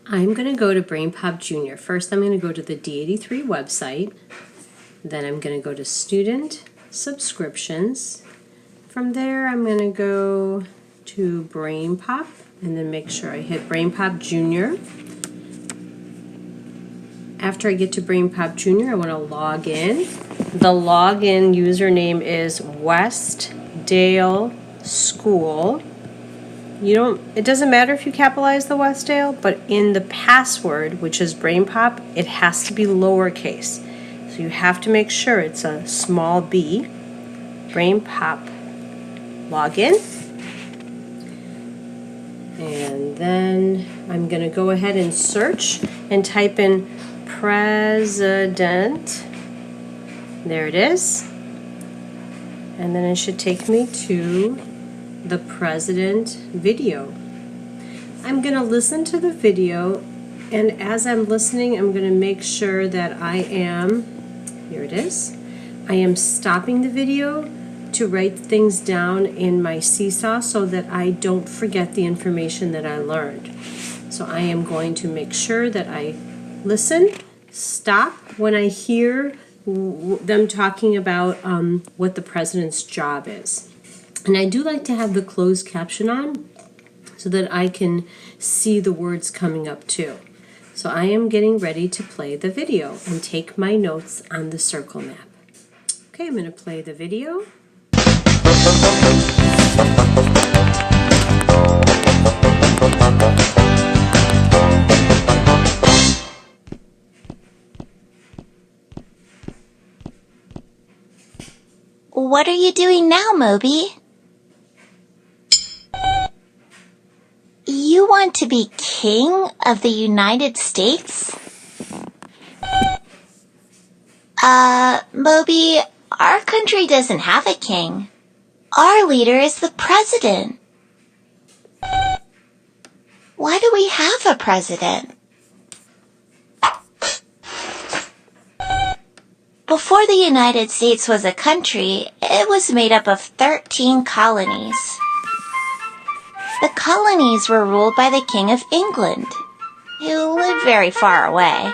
I'm going to go to BrainPop Junior. First, I'm going to go to the D83 website. Then I'm going to go to Student Subscriptions. From there, I'm going to go to BrainPop and then make sure I hit BrainPop Junior. After I get to BrainPop Junior, I want to log in. The login username is Westdale School. It doesn't matter if you capitalize the Westdale, but in the password, which is BrainPop, it has to be lowercase. So you have to make sure it's a small b. BrainPop login. And then I'm going to go ahead and search and type in president. There it is. And then it should take me to the president video. I'm going to listen to the video, and as I'm listening, I'm going to make sure that here it is, I am stopping the video to write things down in my Seesaw so that I don't forget the information that I learned. So I am going to make sure that I listen, stop when I hear them talking about what the president's job is. And I do like to have the closed caption on so that I can see the words coming up too. So I am getting ready to play the video and take my notes on the circle map. Okay, I'm going to play the video. What are you doing now, Moby? You want to be king of the United States? Moby, our country doesn't have a king. Our leader is the president. Why do we have a president? Before the United States was a country, it was made up of 13 colonies. The colonies were ruled by the King of England, who lived very far away.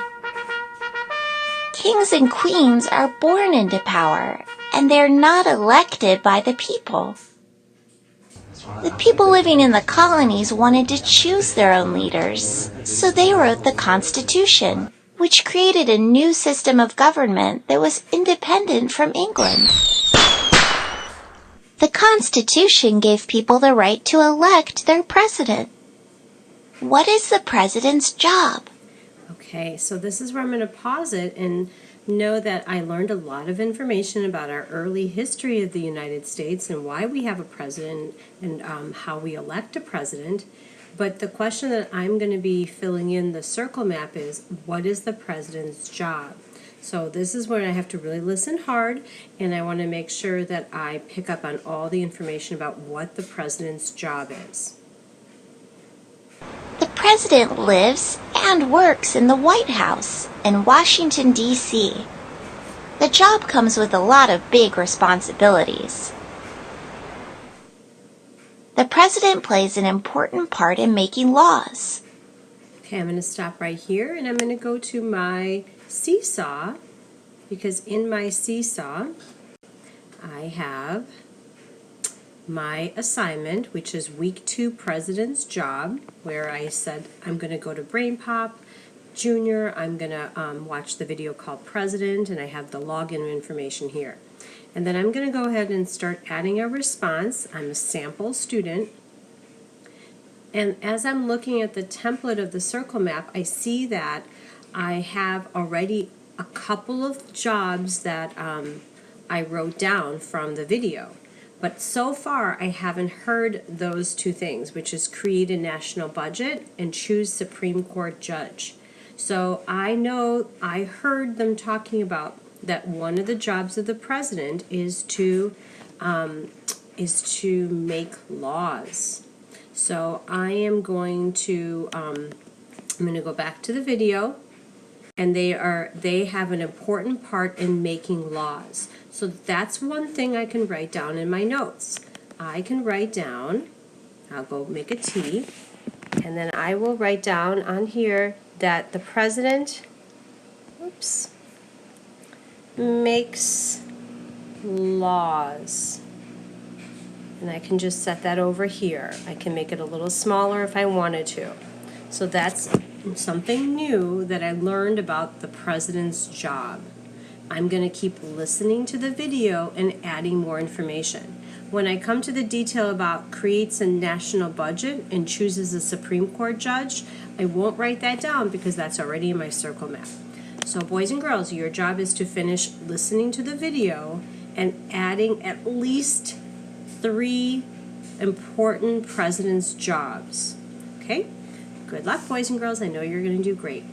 Kings and queens are born into power, and they're not elected by the people. The people living in the colonies wanted to choose their own leaders, so they wrote the Constitution, which created a new system of government that was independent from England. The Constitution gave people the right to elect their president. What is the president's job? Okay, so this is where I'm going to pause it and know that I learned a lot of information about our early history of the United States and why we have a president and how we elect a president. But the question that I'm going to be filling in the circle map is, what is the president's job? So this is where I have to really listen hard, and I want to make sure that I pick up on all the information about what the president's job is. The president lives and works in the White House in Washington, D.C. The job comes with a lot of big responsibilities. The president plays an important part in making laws. Okay, I'm going to stop right here, and I'm going to go to my Seesaw, because in my Seesaw, I have my assignment, which is week 2 president's job, where I said I'm going to go to BrainPop Junior. I'm going to watch the video called President, and I have the login information here. And then I'm going to go ahead and start adding a response. I'm a sample student. And as I'm looking at the template of the circle map, I see that I have already a couple of jobs that I wrote down from the video. But so far, I haven't heard those two things, which is create a national budget and choose Supreme Court judge. So I know I heard them talking about that one of the jobs of the president is to make laws. So I am going to I'm going to go back to the video, and they have an important part in making laws. So that's one thing I can write down in my notes. I can write down, I'll go make a T, And then I will write down on here that the president, oops, makes laws. And I can just set that over here. I can make it a little smaller if I wanted to. So that's something new that I learned about the president's job. I'm going to keep listening to the video and adding more information. When I come to the detail about creates a national budget and chooses a Supreme Court judge, I won't write that down because that's already in my circle map. So boys and girls, your job is to finish listening to the video and adding at least 3 important president's jobs. Okay? Good luck, boys and girls. I know you're going to do great.